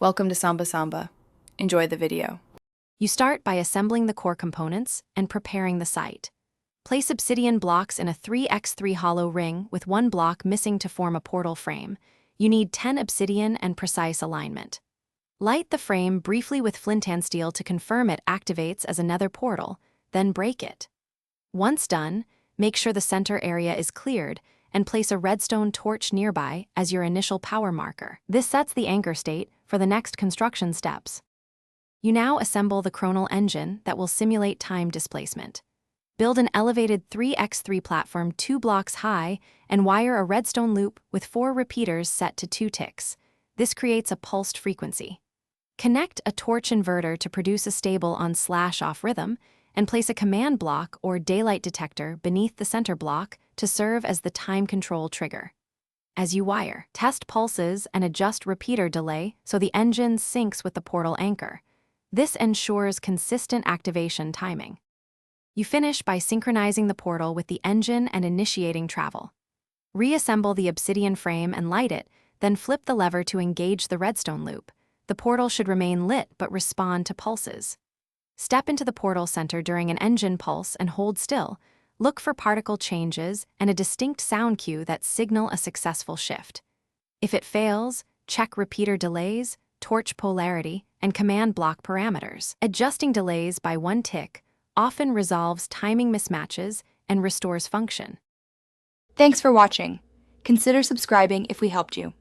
Welcome to Samba Samba. Enjoy the video. You start by assembling the core components and preparing the site. Place obsidian blocks in a 3x3 hollow ring with one block missing to form a portal frame. You need 10 obsidian and precise alignment. Light the frame briefly with flint and steel to confirm it activates as a nether portal, then break it. Once done, make sure the center area is cleared and place a redstone torch nearby as your initial power marker. This sets the anchor state for the next construction steps. You now assemble the chronal engine that will simulate time displacement. Build an elevated 3x3 platform 2 blocks high and wire a redstone loop with 4 repeaters set to 2 ticks. This creates a pulsed frequency. Connect a torch inverter to produce a stable on/off rhythm, and place a command block or daylight detector beneath the center block to serve as the time control trigger. As you wire, test pulses and adjust repeater delay so the engine syncs with the portal anchor. This ensures consistent activation timing. You finish by synchronizing the portal with the engine and initiating travel. Reassemble the obsidian frame and light it, then flip the lever to engage the redstone loop. The portal should remain lit but respond to pulses. Step into the portal center during an engine pulse and hold still. Look for particle changes and a distinct sound cue that signal a successful shift. If it fails, check repeater delays, torch polarity, and command block parameters. Adjusting delays by 1 tick often resolves timing mismatches and restores function. Thanks for watching. Consider subscribing if we helped you.